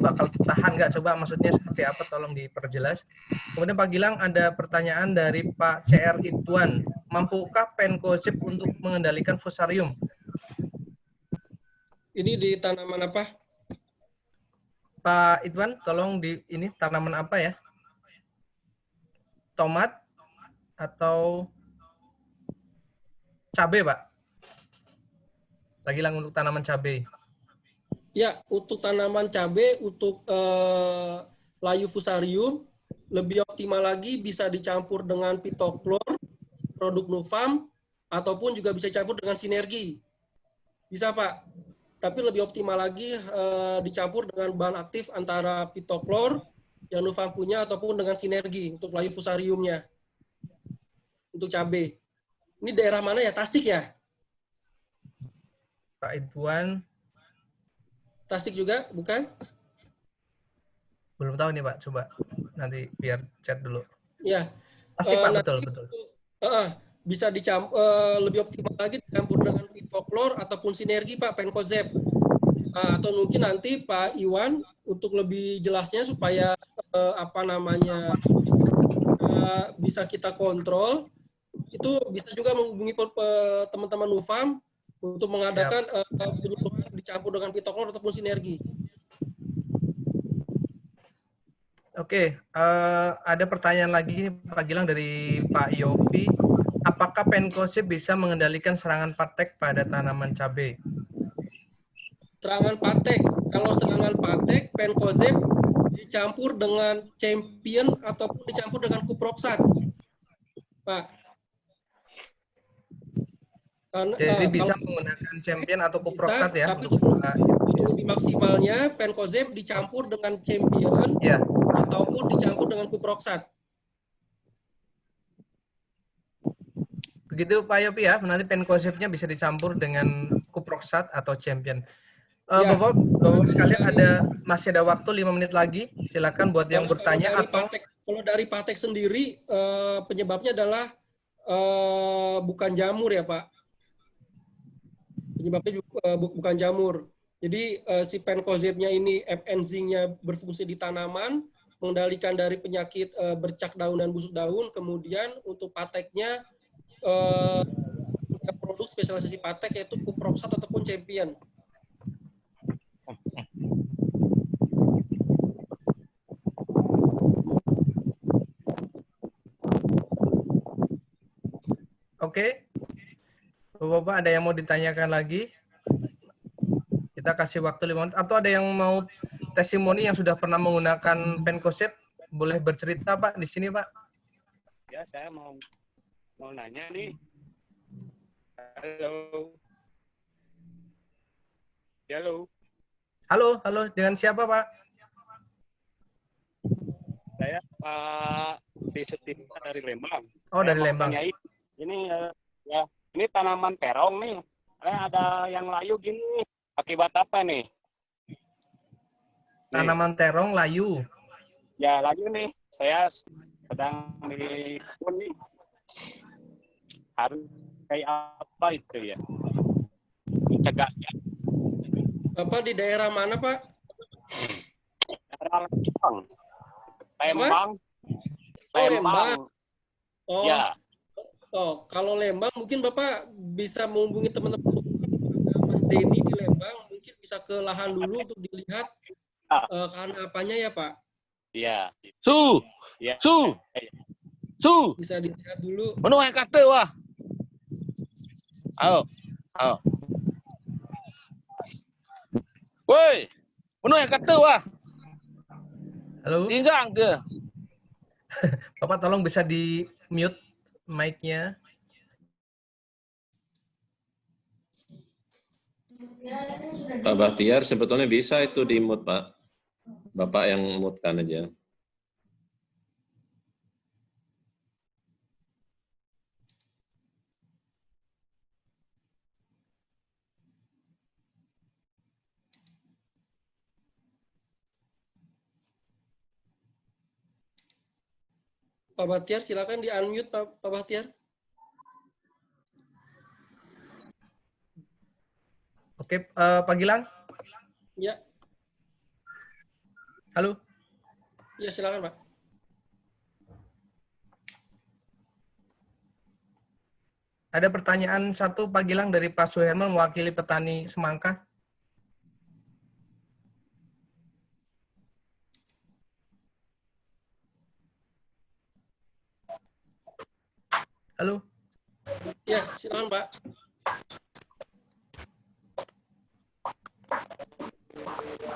Speaker 1: bakal tahan nggak? Coba maksudnya seperti apa, tolong diperjelas. Kemudian Pak Gilang ada pertanyaan dari Pak CR Ituan. Mampukah Pencozeb untuk mengendalikan fusarium?
Speaker 3: Ini di tanaman apa?
Speaker 1: Pak Ituan, tolong di ini tanaman apa ya? Tomat atau cabai, Pak? Pak Gilang untuk tanaman cabai.
Speaker 3: Ya, untuk tanaman cabai, untuk layu fusarium, lebih optimal lagi bisa dicampur dengan pitoklor, produk Nufarm, ataupun juga bisa dicampur dengan sinergi. Bisa, Pak. Tapi lebih optimal lagi dicampur dengan bahan aktif antara pitoklor yang Nufarm punya ataupun dengan sinergi untuk layu fusariumnya. Untuk cabai. Ini daerah mana ya? Tasik ya?
Speaker 1: Pak Ituan.
Speaker 3: Tasik juga, bukan?
Speaker 1: Belum tahu nih Pak, coba nanti biar chat dulu.
Speaker 3: Ya.
Speaker 1: Tasik Pak, betul.
Speaker 3: Bisa lebih optimal lagi dicampur dengan pitoklor ataupun sinergi Pak, Pencozeb. Atau mungkin nanti Pak Iwan untuk lebih jelasnya supaya bisa kita kontrol, itu bisa juga menghubungi teman-teman Nufam untuk mengadakan penyuluhan dicampur dengan pitoklor ataupun sinergi.
Speaker 1: Oke, ada pertanyaan lagi nih, Pak Gilang dari Pak Yopi. Apakah Penkosip bisa mengendalikan serangan patek pada tanaman cabai?
Speaker 3: Serangan patek, kalau serangan patek, Penkosip dicampur dengan champion ataupun dicampur dengan kuproxat, Pak.
Speaker 1: Jadi bisa menggunakan champion atau kuproxat ya?
Speaker 3: Tapi untuk lebih maksimalnya, Penkosip dicampur dengan champion ataupun dicampur dengan kuproxat.
Speaker 1: Begitu Pak Yopi ya, nanti Penkosipnya bisa dicampur dengan kuproxat atau champion. Bapak sekalian masih ada waktu 5 menit lagi. Silakan buat yang bertanya
Speaker 3: kalau dari patek sendiri penyebabnya adalah bukan jamur ya Pak. Penyebabnya bukan jamur. Jadi si Penkosipnya ini enzimnya berfungsi di tanaman, mengendalikan dari penyakit bercak daun dan busuk daun. Kemudian untuk pateknya produk spesialisasi patek yaitu kuproxat ataupun champion.
Speaker 1: Oke. Bapak ada yang mau ditanyakan lagi? Kita kasih waktu 5 menit. Atau ada yang mau testimoni yang sudah pernah menggunakan Penkosip? Boleh bercerita Pak di sini Pak?
Speaker 5: Ya, saya mau nanya nih. Halo.
Speaker 1: Halo. Dengan siapa Pak?
Speaker 5: Saya Pak Disetika dari Lembang.
Speaker 1: Oh,
Speaker 5: saya
Speaker 1: dari Lembang.
Speaker 5: Ini tanaman terong nih. Ada yang layu gini. Akibat apa nih?
Speaker 1: Tanaman terong layu.
Speaker 5: Ya, layu nih. Saya sedang di kebun nih. Harus kayak apa itu ya? Mencegahnya.
Speaker 3: Bapak di daerah mana, Pak?
Speaker 5: Daerah Lembang. Lembang.
Speaker 3: Oh.
Speaker 5: Ya.
Speaker 3: Oh, kalau Lembang mungkin Bapak bisa menghubungi teman-teman Mas Denny di Lembang, mungkin bisa ke lahan dulu untuk dilihat karena apanya ya, Pak?
Speaker 5: Iya.
Speaker 6: Ya.
Speaker 3: Bisa dilihat dulu.
Speaker 6: Penuh yang kata wah. Ayo. Woi, penuh yang kata wah.
Speaker 1: Halo.
Speaker 6: Tinggang ke.
Speaker 1: Bapak tolong bisa di mute mic-nya.
Speaker 7: Pak Bahtiar sebetulnya bisa itu di mute Pak. Bapak yang mute-kan aja.
Speaker 3: Pak Bahtiar, silakan di-unmute Pak Bahtiar.
Speaker 1: Oke, Pak Gilang.
Speaker 3: Ya.
Speaker 1: Halo.
Speaker 3: Ya, silakan Pak.
Speaker 1: Ada pertanyaan satu Pak Gilang dari Pak Suherman mewakili petani semangka. Halo.
Speaker 3: Ya, silakan Pak.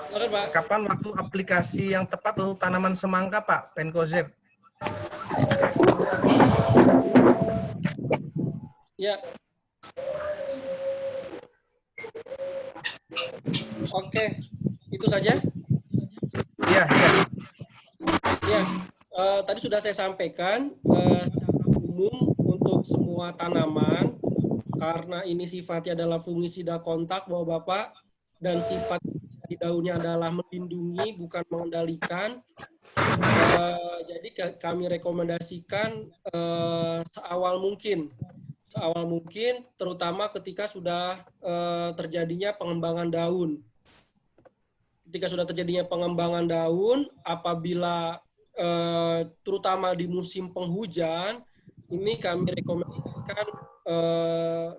Speaker 3: Silakan Pak.
Speaker 1: Kapan waktu aplikasi yang tepat untuk tanaman semangka Pak, Penkosip?
Speaker 3: Ya. Oke, itu saja.
Speaker 1: Iya.
Speaker 3: Ya, tadi sudah saya sampaikan secara umum untuk semua tanaman, karena ini sifatnya adalah fungisida kontak Bapak-Bapak, dan sifat di daunnya adalah melindungi, bukan mengendalikan. Jadi kami rekomendasikan seawal mungkin, terutama ketika sudah terjadinya pengembangan daun. Ketika sudah terjadinya pengembangan daun, apabila terutama di musim penghujan, ini kami rekomendasikan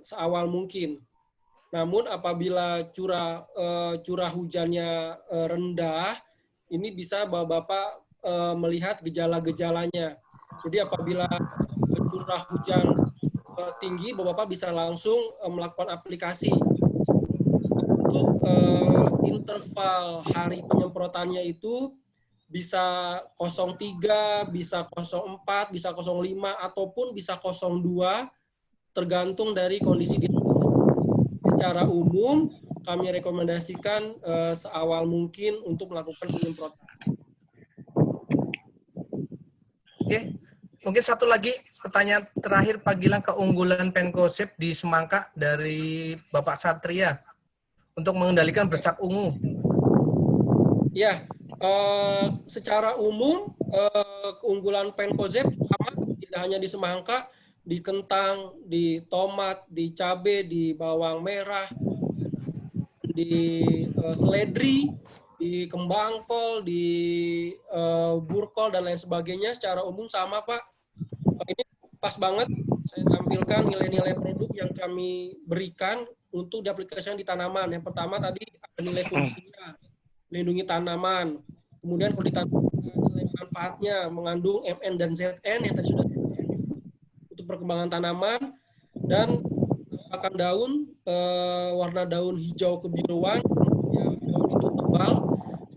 Speaker 3: seawal mungkin. Namun apabila curah hujannya rendah, ini bisa Bapak melihat gejala-gejalanya. Jadi apabila curah hujan tinggi, Bapak bisa langsung melakukan aplikasi. Untuk interval hari penyemprotannya itu bisa 03, bisa 04, bisa 05, ataupun bisa 02, tergantung dari kondisi di. Secara umum, kami rekomendasikan seawal mungkin untuk melakukan penyemprotan.
Speaker 1: Oke, mungkin satu lagi pertanyaan terakhir Pak Gilang, keunggulan Penkosip di Semangka dari Bapak Satria untuk mengendalikan bercak ungu.
Speaker 3: Ya, secara umum keunggulan Penkosip sama, tidak hanya di semangka, di kentang, di tomat, di cabai, di bawang merah, di seledri, di kembang kol, di burkol dan lain sebagainya. Secara umum sama, Pak. Ini pas banget saya tampilkan nilai-nilai produk yang kami berikan untuk diaplikasikan di tanaman. Yang pertama tadi ada nilai fungsinya, melindungi tanaman. Kemudian kalau di tanaman nilai manfaatnya mengandung Mn dan Zn yang tadi sudah untuk perkembangan tanaman, dan akan daun, warna daun hijau kebiruan, daun itu tebal,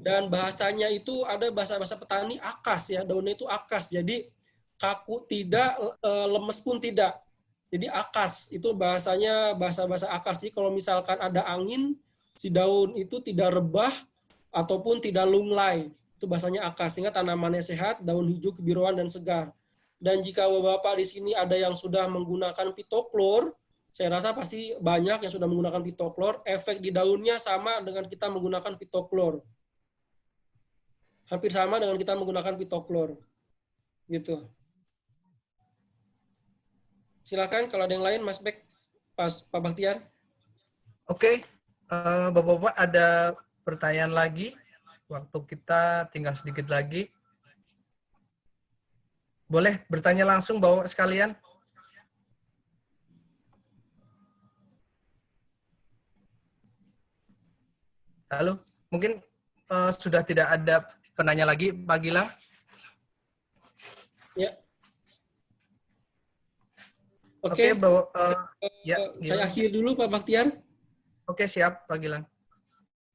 Speaker 3: dan bahasanya itu ada bahasa petani akas ya, daunnya itu akas, jadi kaku tidak, lemes pun tidak. Jadi akas itu bahasanya bahasa akas. Jadi kalau misalkan ada angin, si daun itu tidak rebah ataupun tidak lunglai. Itu bahasanya akas, sehingga tanamannya sehat, daun hijau kebiruan dan segar. Dan jika Bapak di sini ada yang sudah menggunakan pitoklor, saya rasa pasti banyak yang sudah menggunakan pitoklor, efek di daunnya sama dengan kita menggunakan pitoklor. Hampir sama dengan kita menggunakan pitoklor. Gitu. Silakan kalau ada yang lain, Mas Bek, Pak Baktiar.
Speaker 1: Oke, Bapak-Bapak ada pertanyaan lagi? Waktu kita tinggal sedikit lagi. Boleh bertanya langsung Bapak sekalian? Halo, mungkin sudah tidak ada penanya lagi, Pak Gilang?
Speaker 3: Ya.
Speaker 1: Oke,
Speaker 3: ya, saya akhiri dulu Pak Baktiar.
Speaker 1: Oke, siap Pak Gilang.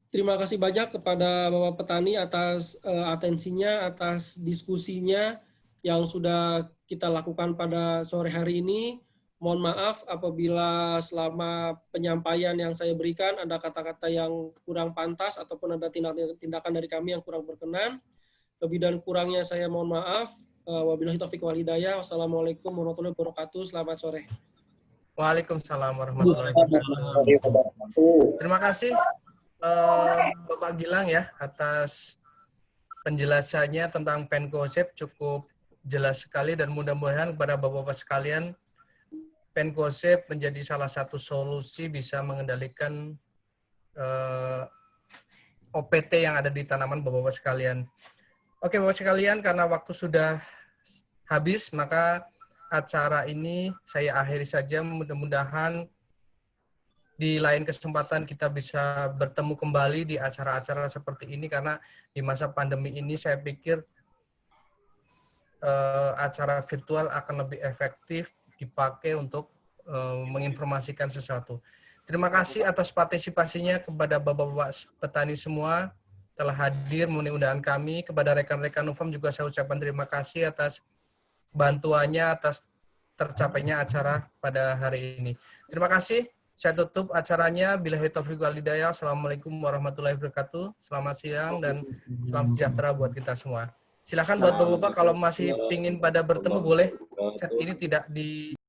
Speaker 3: Terima kasih banyak kepada Bapak Petani atas atensinya, atas diskusinya yang sudah kita lakukan pada sore hari ini. Mohon maaf apabila selama penyampaian yang saya berikan ada kata-kata yang kurang pantas ataupun ada tindakan dari kami yang kurang berkenan. Lebih dan kurangnya saya mohon maaf. Wabillahi taufiq wal hidayah. Wassalamualaikum warahmatullahi wabarakatuh. Selamat sore.
Speaker 1: Waalaikumsalam warahmatullahi wabarakatuh. Terima kasih Bapak Gilang ya atas penjelasannya tentang Penkosip, cukup jelas sekali, dan mudah-mudahan kepada Bapak-Bapak sekalian Penkosip menjadi salah satu solusi bisa mengendalikan OPT yang ada di tanaman Bapak-Bapak sekalian. Oke Bapak sekalian, karena waktu sudah habis, maka acara ini saya akhiri saja. Mudah-mudahan di lain kesempatan kita bisa bertemu kembali di acara-acara seperti ini, karena di masa pandemi ini saya pikir acara virtual akan lebih efektif dipakai untuk menginformasikan sesuatu. Terima kasih atas partisipasinya kepada Bapak-Bapak petani semua telah hadir memenuhi undangan kami. Kepada rekan-rekan Nufam juga saya ucapkan terima kasih atas bantuannya, atas tercapainya acara pada hari ini. Terima kasih. Saya tutup acaranya. Billahi taufiq wal hidayah. Assalamualaikum warahmatullahi wabarakatuh. Selamat siang dan salam sejahtera buat kita semua. Silakan buat Bapak-Bapak kalau masih pingin pada bertemu boleh. Chat ini tidak di